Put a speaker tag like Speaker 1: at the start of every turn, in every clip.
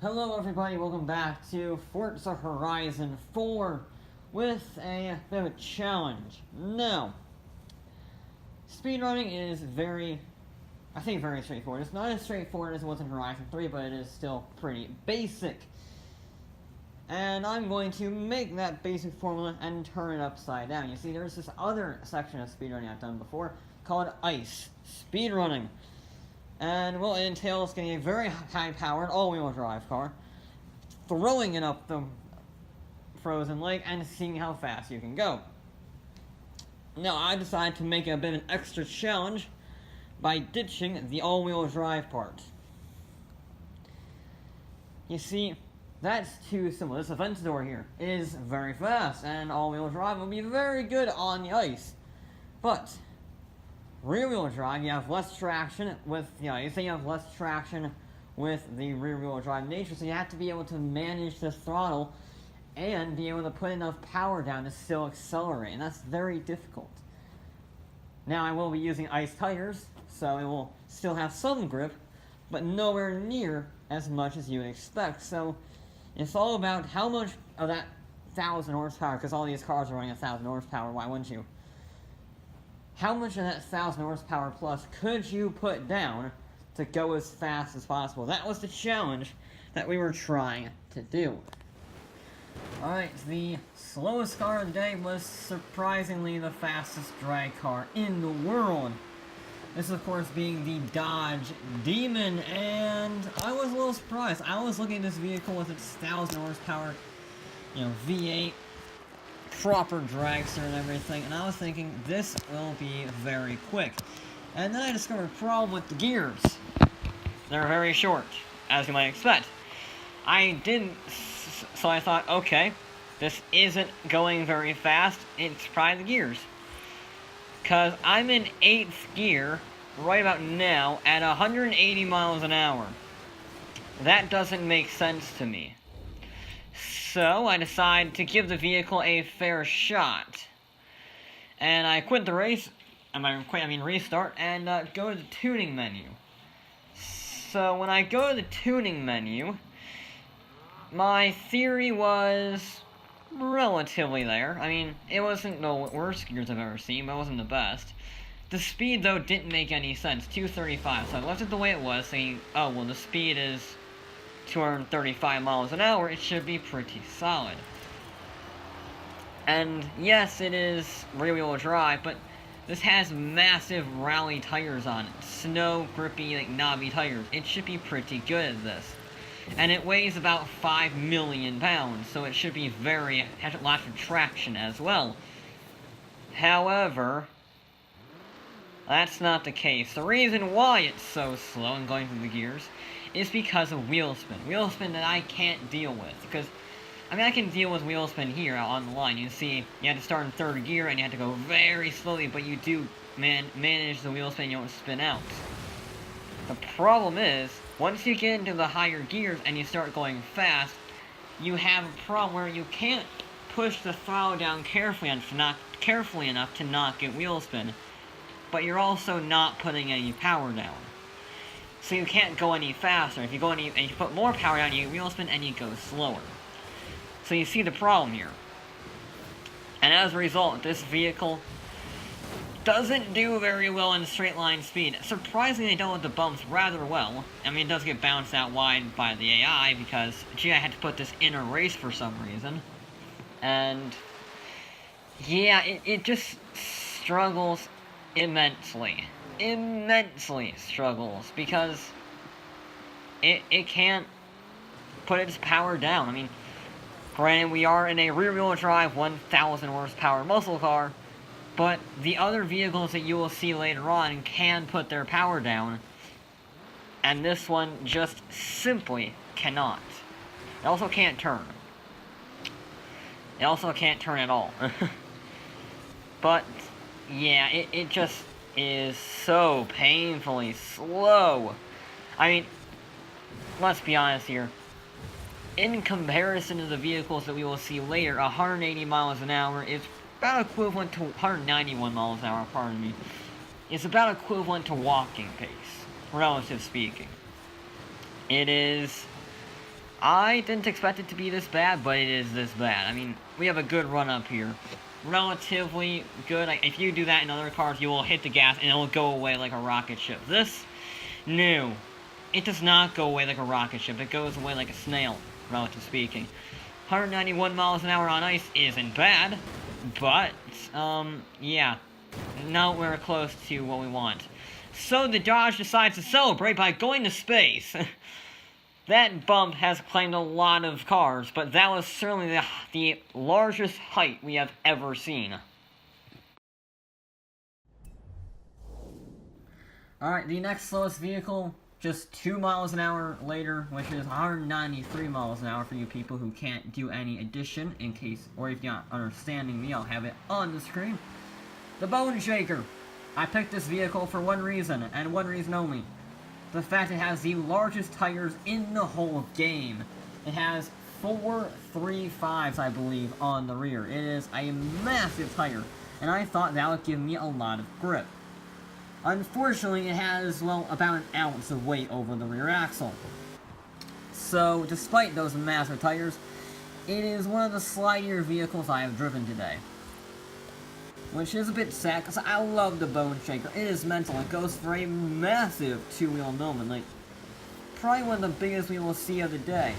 Speaker 1: Hello everybody, welcome back to Forza Horizon 4 with a bit of a challenge. Now, speedrunning is very straightforward. It's not as straightforward as it was in Horizon 3, but it is still pretty basic. And I'm going to make that basic formula and turn it upside down. You see, there's this other section of speedrunning I've done before called Ice Speedrunning. And, well, it entails getting a very high-powered all-wheel drive car, throwing it up the frozen lake, and seeing how fast you can go. Now, I decided to make a bit of an extra challenge by ditching the all-wheel drive part. You see, that's too simple. This event door here is very fast, and all-wheel drive will be very good on the ice. But rear-wheel drive, you have less traction with the ice, and you have less traction with the rear-wheel drive nature, so you have to be able to manage the throttle and be able to put enough power down to still accelerate, and that's very difficult. Now, I will be using ice tires, so it will still have some grip, but nowhere near as much as you would expect, so it's all about how much of that 1,000 horsepower, because all these cars are running 1,000 horsepower, why wouldn't you? How much of that 1,000 horsepower plus could you put down to go as fast as possible? That was the challenge that we were trying to do. Alright, the slowest car of the day was surprisingly the fastest drag car in the world. This, of course, being the Dodge Demon, and I was a little surprised. I was looking at this vehicle with its 1,000 horsepower, V8, proper dragster and everything, and I was thinking this will be very quick. And then I discovered a problem with the gears. They're very short, as you might expect. So I thought, okay, this isn't going very fast, it's probably the gears. Because I'm in 8th gear right about now at 180 miles an hour. That doesn't make sense to me. So I decided to give the vehicle a fair shot. And I quit the race, restart, and go to the tuning menu. So when I go to the tuning menu, my theory was relatively there. I mean, it wasn't the worst gears I've ever seen, but it wasn't the best. The speed, though, didn't make any sense, 235. So I left it the way it was, saying, oh, well, the speed is 235 miles an hour, it should be pretty solid. And yes, it is rear-wheel drive, but this has massive rally tires on it. Snow, grippy, knobby tires. It should be pretty good at this. And it weighs about 5 million pounds, so it should be has lots of traction as well. However, that's not the case. The reason why it's so slow in going through the gears is because of wheel spin. Wheel spin that I can't deal with. Because, I can deal with wheel spin here on the line. You see, you have to start in 3rd gear and you have to go very slowly, but you do manage the wheel spin, you don't spin out. The problem is, once you get into the higher gears and you start going fast, you have a problem where you can't push the throttle down carefully enough to not get wheel spin, but you're also not putting any power down. So you can't go any faster. If you go and you put more power down, you wheel spin and you go slower. So you see the problem here. And as a result, this vehicle doesn't do very well in straight line speed. Surprisingly, they dealt with the bumps rather well. It does get bounced out wide by the AI because, gee, I had to put this in a race for some reason. And yeah, it just struggles immensely struggles because it can't put its power down. Granted, we are in a rear-wheel drive 1,000 horsepower muscle car, but the other vehicles that you will see later on can put their power down, and this one just simply cannot. It also can't turn. It also can't turn at all. But yeah, it just is so painfully slow. Let's be honest here. In comparison to the vehicles that we will see later, 180 miles an hour is about equivalent to 191 miles an hour, pardon me. It's about equivalent to walking pace, relative speaking. It is I didn't expect it to be this bad, but it is this bad. I mean, we have a good run up here. Relatively good. Like, if you do that in other cars, you will hit the gas and it will go away like a rocket ship. This, no. It does not go away like a rocket ship. It goes away like a snail, relatively speaking. 191 miles an hour on ice isn't bad, but, yeah. Nowhere close to what we want. So the Dodge decides to celebrate by going to space. That bump has claimed a lot of cars, but that was certainly the largest height we have ever seen. Alright, the next slowest vehicle, just 2 miles an hour later, which is 193 miles an hour for you people who can't do any addition, in case, or if you're not understanding me, I'll have it on the screen. The Bone Shaker. I picked this vehicle for one reason, and one reason only. The fact it has the largest tires in the whole game. It has 4 3.5s, I believe, on the rear. It is a massive tire, and I thought that would give me a lot of grip. Unfortunately, it has, well, about an ounce of weight over the rear axle. So, despite those massive tires, it is one of the slidier vehicles I have driven today. Which is a bit sad, because I love the Bone Shaker. It is mental. It goes for a massive two-wheel Millman. Like, probably one of the biggest we will see of the day.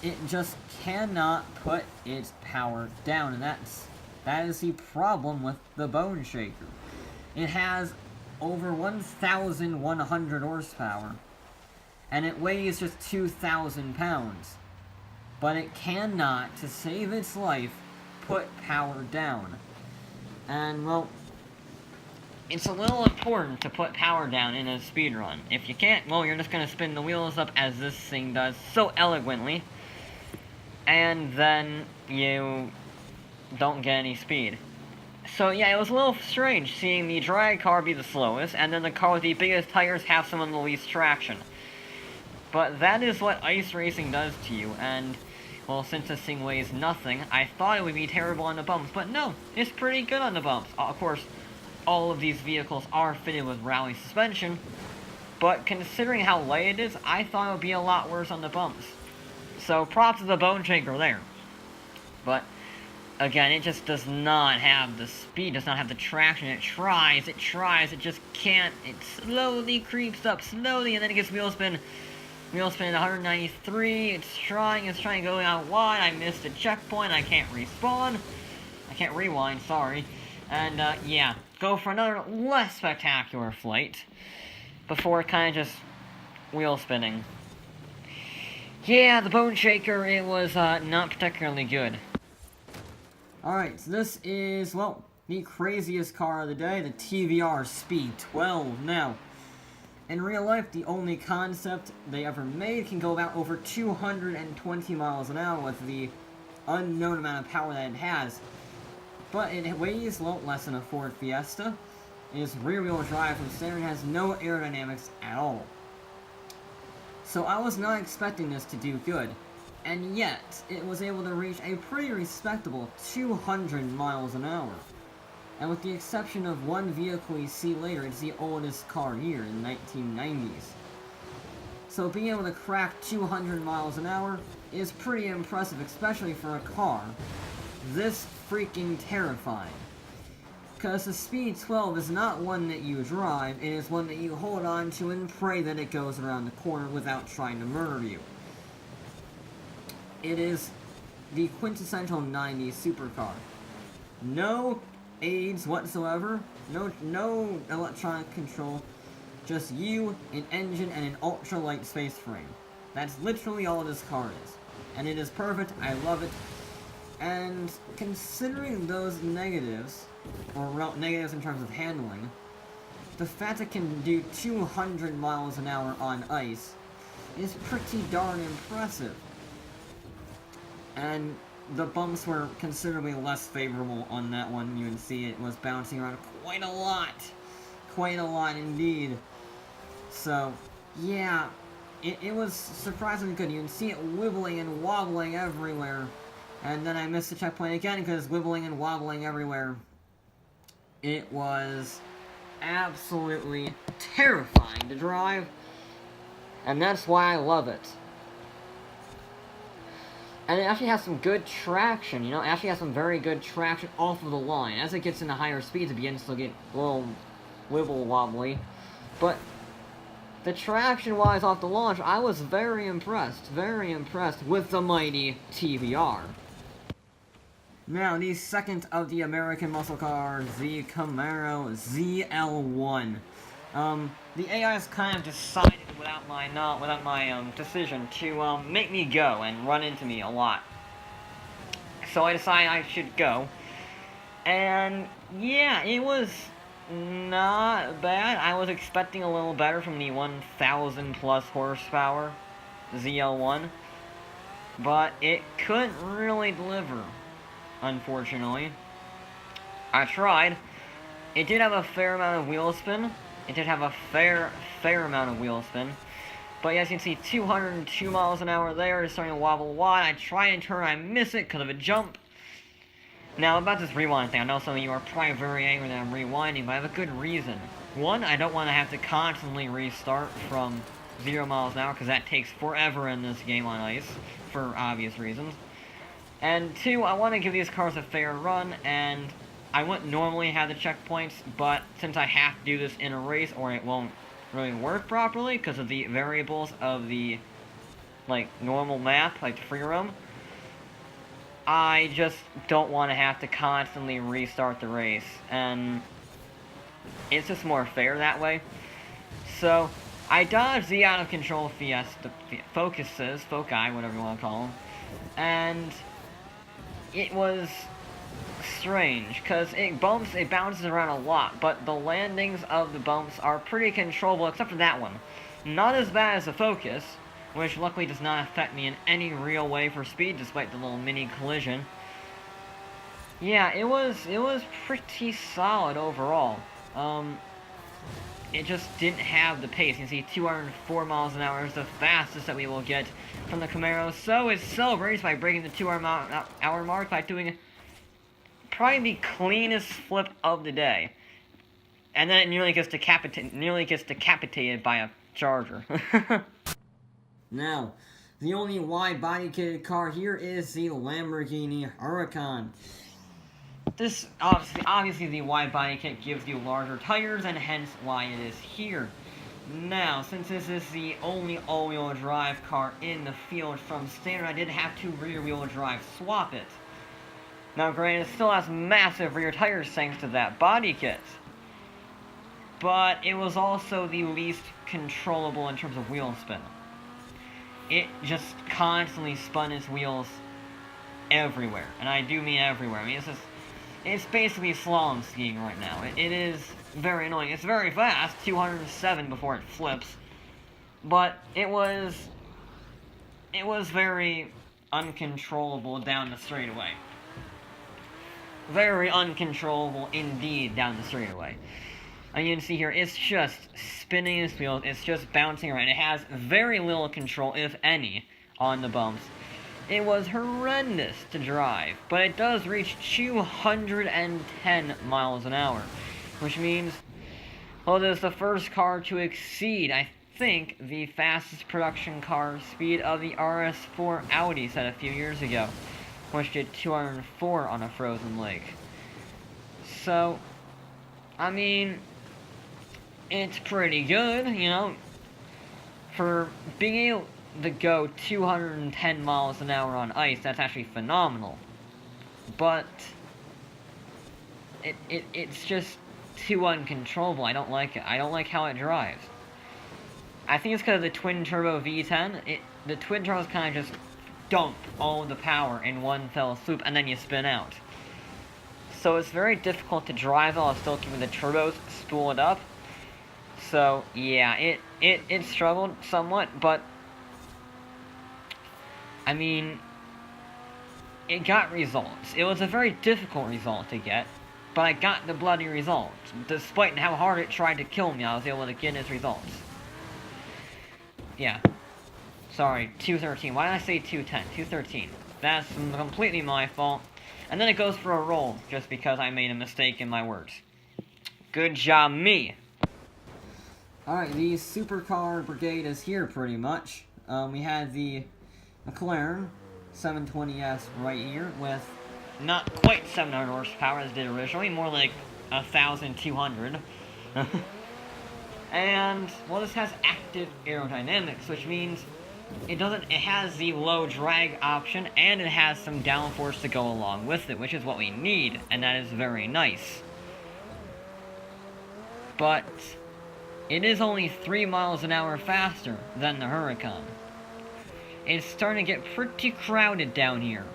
Speaker 1: It just cannot put its power down, and that is the problem with the Bone Shaker. It has over 1,100 horsepower, and it weighs just 2,000 pounds. But it cannot, to save its life, put power down. And, well, it's a little important to put power down in a speedrun. If you can't, well, you're just going to spin the wheels up as this thing does so eloquently. And then you don't get any speed. So, yeah, it was a little strange seeing the drag car be the slowest, and then the car with the biggest tires have some of the least traction. But that is what ice racing does to you, and... well, since this thing weighs nothing, I thought it would be terrible on the bumps, but no, it's pretty good on the bumps. Of course, all of these vehicles are fitted with rally suspension, but considering how light it is, I thought it would be a lot worse on the bumps. So, props to the Bone Shaker there. But, again, it just does not have the speed, does not have the traction. It tries, it just can't. It slowly creeps up, slowly, and then it gets wheel spin. Wheel spin at 193, it's trying to go out wide, I missed a checkpoint, I can't respawn. I can't rewind, sorry. And, yeah, go for another less spectacular flight before kind of just wheel spinning. Yeah, the Bone Shaker, it was, not particularly good. Alright, so this is, well, the craziest car of the day, the TVR Speed 12. Now, in real life, the only concept they ever made can go about over 220 miles an hour with the unknown amount of power that it has. But it weighs, well, less than a Ford Fiesta. It is rear-wheel drive from center and has no aerodynamics at all. So I was not expecting this to do good. And yet, it was able to reach a pretty respectable 200 miles an hour. And with the exception of one vehicle we see later, it's the oldest car here in the 1990s. So being able to crack 200 miles an hour is pretty impressive, especially for a car this freaking terrifying. Because the Speed 12 is not one that you drive, it is one that you hold on to and pray that it goes around the corner without trying to murder you. It is the quintessential 90s supercar. No aids whatsoever, no electronic control, just you, an engine, and an ultralight space frame. That's literally all this car is. And it is perfect, I love it. And considering those negatives, or negatives in terms of handling, the fact it can do 200 miles an hour on ice is pretty darn impressive. And the bumps were considerably less favorable on that one. You can see it was bouncing around quite a lot. Quite a lot indeed. So, yeah, it was surprisingly good. You can see it wibbling and wobbling everywhere. And then I missed the checkpoint again because wibbling and wobbling everywhere. It was absolutely terrifying to drive. And that's why I love it. And it actually has some good traction, you know? It actually has some very good traction off of the line. As it gets into higher speeds, it begins to get a little wibble-wobbly. But the traction-wise off the launch, I was very impressed with the mighty TVR. Now, the second of the American muscle cars, the Camaro ZL1. The AI has kind of decided without my decision to make me go and run into me a lot. So I decided I should go, and yeah, it was not bad. I was expecting a little better from the 1,000 plus horsepower ZL1, but it couldn't really deliver, unfortunately. I tried. It did have a fair amount of wheel spin. It did have a fair amount of wheel spin. But as you can see, 202 miles an hour there, it's starting to wobble wide. I try and turn, I miss it because of a jump. Now, about this rewind thing, I know some of you are probably very angry that I'm rewinding, but I have a good reason. One, I don't want to have to constantly restart from 0 miles an hour, because that takes forever in this game on ice, for obvious reasons. And two, I want to give these cars a fair run, and I wouldn't normally have the checkpoints, but since I have to do this in a race, or it won't really work properly, because of the variables of the, like, normal map, like the free roam, I just don't want to have to constantly restart the race, and it's just more fair that way. So, I dodged the out-of-control foci, whatever you want to call them, and it was strange, because it bounces around a lot, but the landings of the bumps are pretty controllable, except for that one. Not as bad as the Focus, which luckily does not affect me in any real way for speed, despite the little mini collision. Yeah, it was pretty solid overall. It just didn't have the pace. You can see 204 miles an hour is the fastest that we will get from the Camaro, so it celebrates by breaking the 2-hour mark by doing probably the cleanest flip of the day. And then it nearly gets decapitated by a Charger. Now, the only wide-body-kitted car here is the Lamborghini Huracan. This, obviously the wide-body kit gives you larger tires, and hence why it is here. Now, since this is the only all-wheel drive car in the field from standard, I did have to rear-wheel drive swap it. Now, granted, it still has massive rear tires thanks to that body kit, but it was also the least controllable in terms of wheel spin. It just constantly spun its wheels everywhere, and I do mean everywhere. I mean, it's basically slalom skiing right now. It is very annoying. It's very fast, 207 before it flips, but it was very uncontrollable down the straightaway. Very uncontrollable indeed down the straightaway. And you can see here, it's just spinning its wheels, it's just bouncing around. It has very little control, if any, on the bumps. It was horrendous to drive, but it does reach 210 miles an hour, which means, well, it is the first car to exceed, I think, the fastest production car speed of the RS4 Audi set a few years ago, which did 204 on a frozen lake. So, I mean, it's pretty good, you know, for being able to go 210 miles an hour on ice. That's actually phenomenal, but it's just too uncontrollable. I don't like it. I don't like how it drives. I think it's because of the twin-turbo V10. The twin turbos kind of just dump all the power in one fell swoop, and then you spin out. So it's very difficult to drive while still keeping the turbos spooled up. So, yeah, it struggled somewhat, but, I mean, it got results. It was a very difficult result to get, but I got the bloody results. Despite how hard it tried to kill me, I was able to get its results. Yeah. Sorry, 213. Why did I say 210? 213. That's completely my fault. And then it goes for a roll, just because I made a mistake in my words. Good job, me! Alright, the supercar brigade is here, pretty much. We had the McLaren, 720S right here with not quite 700 horsepower as it did originally, more like 1,200. And, well, this has active aerodynamics, which means it has the low drag option, and it has some downforce to go along with it, which is what we need, and that is very nice. But it is only 3 miles an hour faster than the Huracan. It's starting to get pretty crowded down here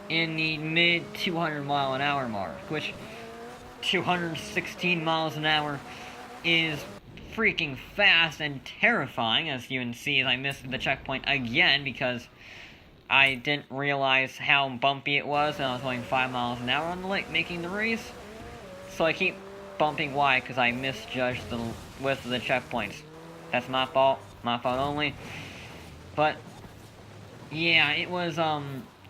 Speaker 1: in the mid 200 mile an hour mark, which 216 miles an hour is freaking fast and terrifying. As you can see, I missed the checkpoint again because I didn't realize how bumpy it was, and I was going 5 miles an hour on the lake making the race. So I keep bumping Y because I misjudged the width of the checkpoints. That's my fault only. But yeah, it was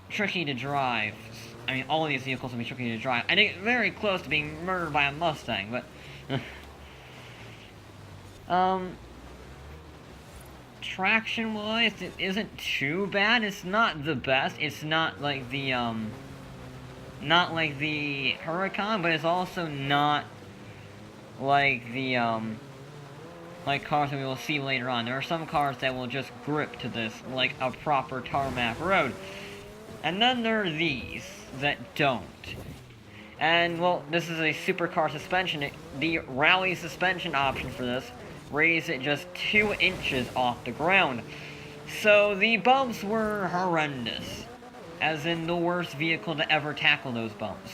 Speaker 1: tricky to drive. I mean, all of these vehicles will be tricky to drive. I didn't get very close to being murdered by a Mustang, but traction-wise, it isn't too bad. It's not the best. It's not like the Huracan, but it's also not like the, like cars that we will see later on. There are some cars that will just grip to this, like a proper tarmac road. And then there are these that don't. And, well, this is a supercar suspension. The rally suspension option for this raised it just 2 inches off the ground. So the bumps were horrendous. As in the worst vehicle to ever tackle those bumps.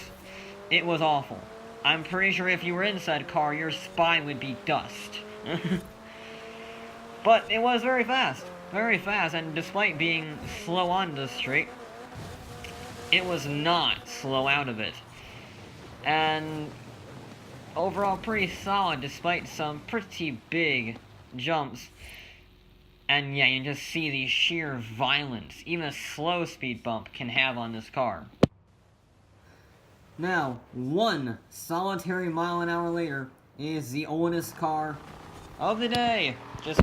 Speaker 1: It was awful. I'm pretty sure if you were in said car, your spine would be dust. But it was very fast. Very fast, and despite being slow on the street, it was not slow out of it. And overall pretty solid despite some pretty big jumps. And yeah, you can just see the sheer violence even a slow speed bump can have on this car. Now, 1 solitary mile an hour later is the oldest car of the day. Just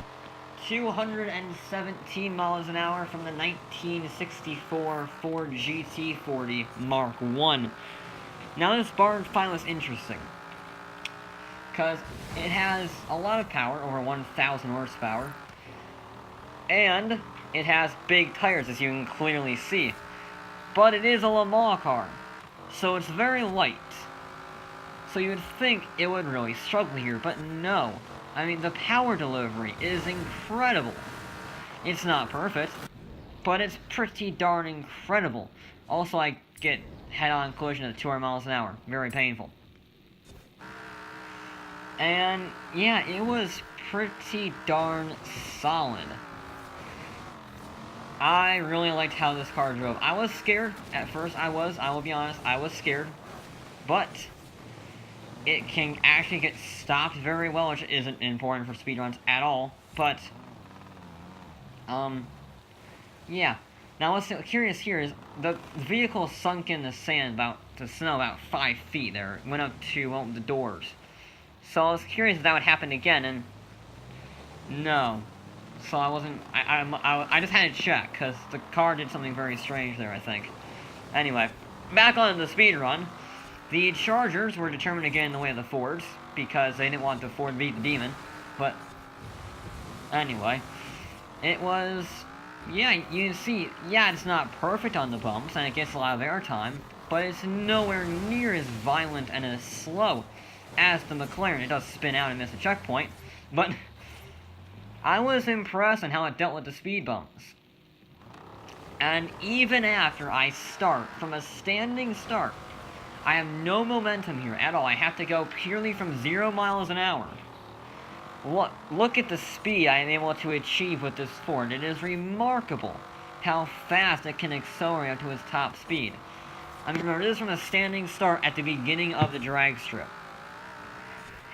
Speaker 1: 217 miles an hour from the 1964 Ford GT40 Mark I. Now this barn find was interesting, because it has a lot of power, over 1,000 horsepower, and it has big tires, as you can clearly see. But it is a Le Mans car, so it's very light. So you would think it would really struggle here, but no. I mean, the power delivery is incredible. It's not perfect, but it's pretty darn incredible. Also, I get head-on collision at 200 miles an hour. Very painful. And, yeah, it was pretty darn solid. I really liked how this car drove. I was scared at first. I will be honest, I was scared. But it can actually get stopped very well, which isn't important for speedruns at all. But, yeah. Now what's curious here is the vehicle sunk in the sand about 5 feet there. It went up to the doors. So I was curious if that would happen again, and no. So I wasn't, I just had to check, because the car did something very strange there, I think. Anyway, back on the speed run. The Chargers were determined to get in the way of the Fords, because they didn't want the Ford to beat the Demon. But, anyway, it was, yeah, you can see, yeah, it's not perfect on the bumps, and it gets a lot of airtime, but it's nowhere near as violent and as slow as the McLaren. It does spin out and miss a checkpoint, but I was impressed on how it dealt with the speed bumps. And even after I start from a standing start, I have no momentum here at all. I have to go purely from 0 miles an hour. Look at the speed I am able to achieve with this Ford. It is remarkable how fast it can accelerate up to its top speed. I mean, remember, this is from a standing start at the beginning of the drag strip.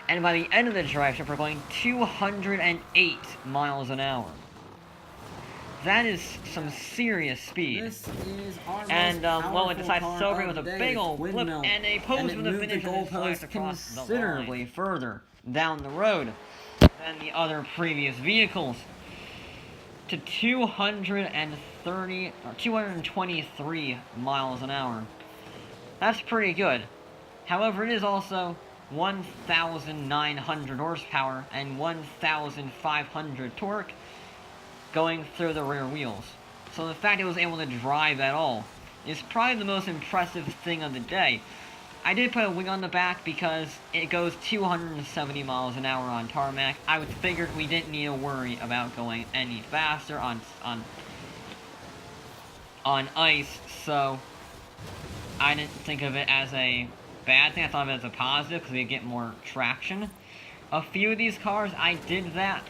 Speaker 1: And by the end of the drag strip, we're going 208 miles an hour. That is some serious speed.
Speaker 2: This is our
Speaker 1: and, well, it decides to celebrate with a
Speaker 2: day,
Speaker 1: big old flip
Speaker 2: windmill.
Speaker 1: and a pose
Speaker 2: And it
Speaker 1: with a
Speaker 2: moved the
Speaker 1: finish and it sliced
Speaker 2: goalpost
Speaker 1: across
Speaker 2: considerably
Speaker 1: further down the road than the other previous vehicles. to 230 or 223 miles an hour. That's pretty good. However, it is also 1,900 horsepower and 1,500 torque going through the rear wheels. So the fact it was able to drive at all is probably the most impressive thing of the day. I did put a wing on the back because it goes 270 miles an hour on tarmac. I figured we didn't need to worry about going any faster on ice, so I didn't think of it as a bad thing. I thought of it as a positive because we get more traction. A few of these cars I did that.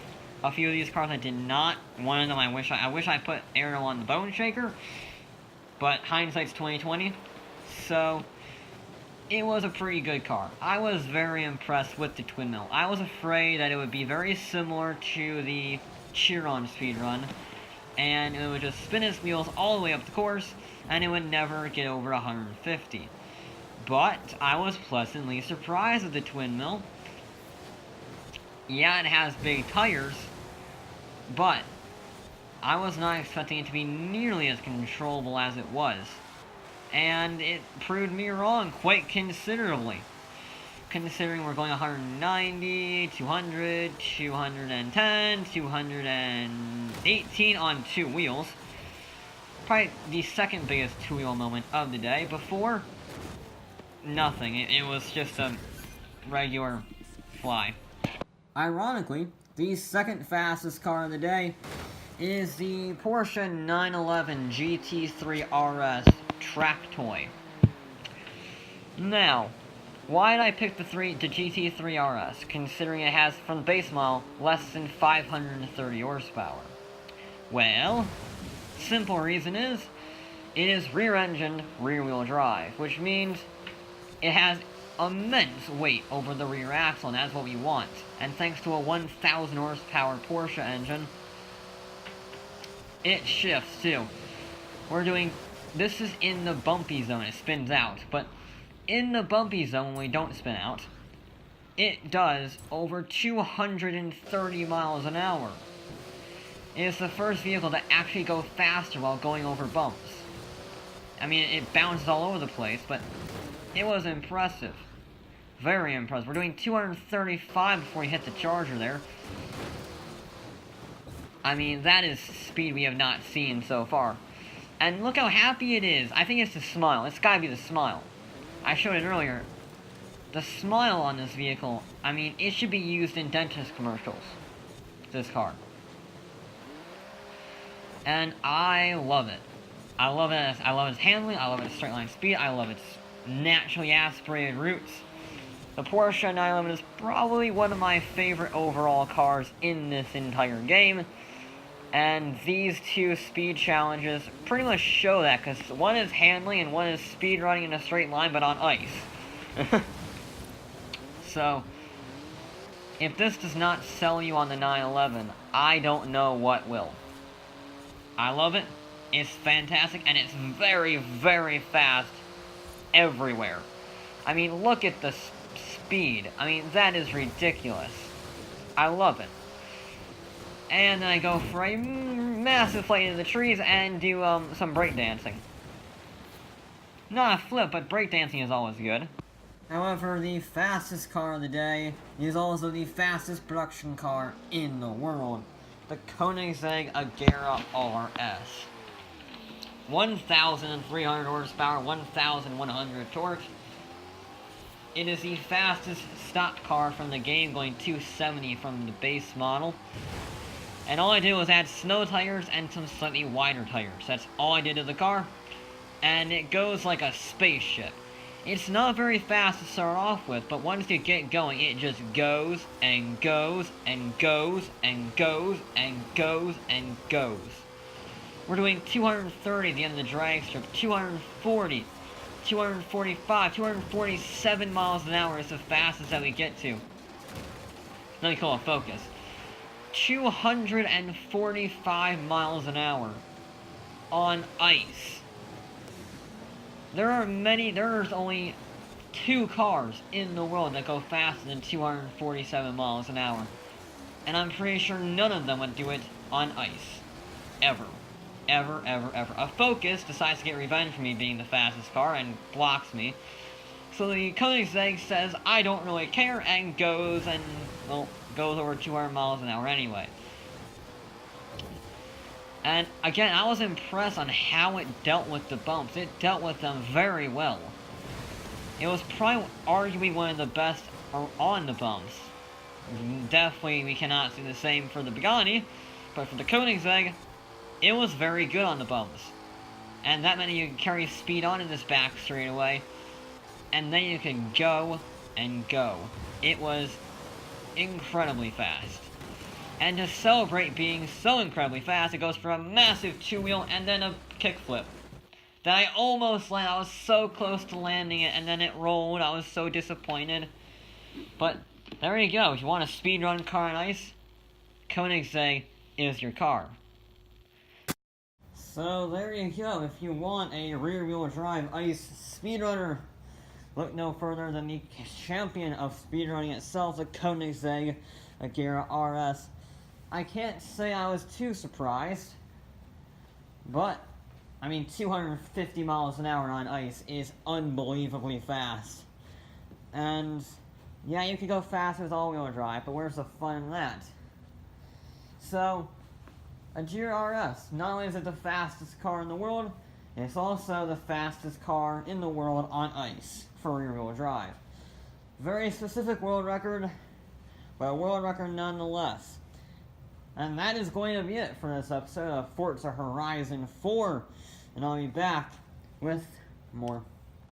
Speaker 1: A few of these cars I did not. One of them I wish I put aerial on the Bone Shaker, but hindsight's 2020. So it was a pretty good car. I was very impressed with the twin mill. I was afraid that it would be very similar to the Chiron speedrun, and it would just spin its wheels all the way up the course, and it would never get over 150. But I was pleasantly surprised with the twin mill. Yeah, it has big tires, but I was not expecting it to be nearly as controllable as it was. And it proved me wrong quite considerably. Considering we're going 190, 200, 210, 218 on two wheels. Probably the second biggest two-wheel moment of the day. Before, nothing. It was just a regular fly. Ironically, the second fastest car of the day is the Porsche 911 GT3 RS track toy. Now, why did I pick the GT3 RS, considering it has, from the base model, less than 530 horsepower? Well, simple reason is, it is rear-engined, rear-wheel drive, which means it has immense weight over the rear axle, and that's what we want. And thanks to a 1,000 horsepower Porsche engine, it shifts too. This is in the bumpy zone, it spins out, but in the bumpy zone when we don't spin out, it does over 230 miles an hour. It is the first vehicle to actually go faster while going over bumps. I mean, it bounces all over the place, but it was impressive. Very impressive. We're doing 235 before we hit the charger there. I mean, that is speed we have not seen so far. And look how happy it is. I think it's the smile. It's gotta be the smile. I showed it earlier. The smile on this vehicle, I mean, it should be used in dentist commercials. This car. And I love it. I love it. I love its handling. I love its straight line speed. I love its naturally aspirated roots. The Porsche 911 is probably one of my favorite overall cars in this entire game. And these two speed challenges pretty much show that, because one is handling and one is speed running in a straight line, but on ice. So, if this does not sell you on the 911, I don't know what will. I love it, it's fantastic, and it's very, very fast everywhere. I mean, look at the speed. I mean, that is ridiculous. I love it. And then I go for a massive flight into the trees and do some breakdancing. Not a flip, but breakdancing is always good. However, the fastest car of the day is also the fastest production car in the world. The Koenigsegg Agera RS. 1,300 horsepower, 1,100 torque. It is the fastest stock car from the game, going 270 from the base model. And all I did was add snow tires and some slightly wider tires. That's all I did to the car. And it goes like a spaceship. It's not very fast to start off with, but once you get going, it just goes and goes and goes and goes and goes and goes. We're doing 230 at the end of the drag strip, 240, 245, 247 miles an hour is the fastest that we get to. Let me call it focus. 245 miles an hour on ice. There's only 2 cars in the world that go faster than 247 miles an hour. And I'm pretty sure none of them would do it on ice. ever. Ever, ever, ever. A Focus decides to get revenge for me being the fastest car and blocks me. So the Koenigsegg says, I don't really care, and goes over 200 miles an hour anyway. And again, I was impressed on how it dealt with the bumps. It dealt with them very well. It was probably arguably one of the best on the bumps. Definitely, we cannot say the same for the Pagani, but for the Koenigsegg, it was very good on the bumps. And that meant you could carry speed on in this back straightaway, and then you could go and go. It was incredibly fast. And to celebrate being so incredibly fast, it goes for a massive two-wheel and then a kickflip. That I almost landed. I was so close to landing it, and then it rolled. I was so disappointed. But there you go. If you want a speedrun car on ice, Koenigsegg is your car. So there you go. If you want a rear-wheel drive ice speedrunner, look no further than the champion of speedrunning itself, the Koenigsegg Agera RS. I can't say I was too surprised, but, I mean, 250 miles an hour on ice is unbelievably fast. And, yeah, you could go fast with all-wheel drive, but where's the fun in that? So, Agera RS, not only is it the fastest car in the world, it's also the fastest car in the world on ice for rear-wheel drive. Very specific world record, but a world record nonetheless. And that is going to be it for this episode of Forza Horizon 4. And I'll be back with more.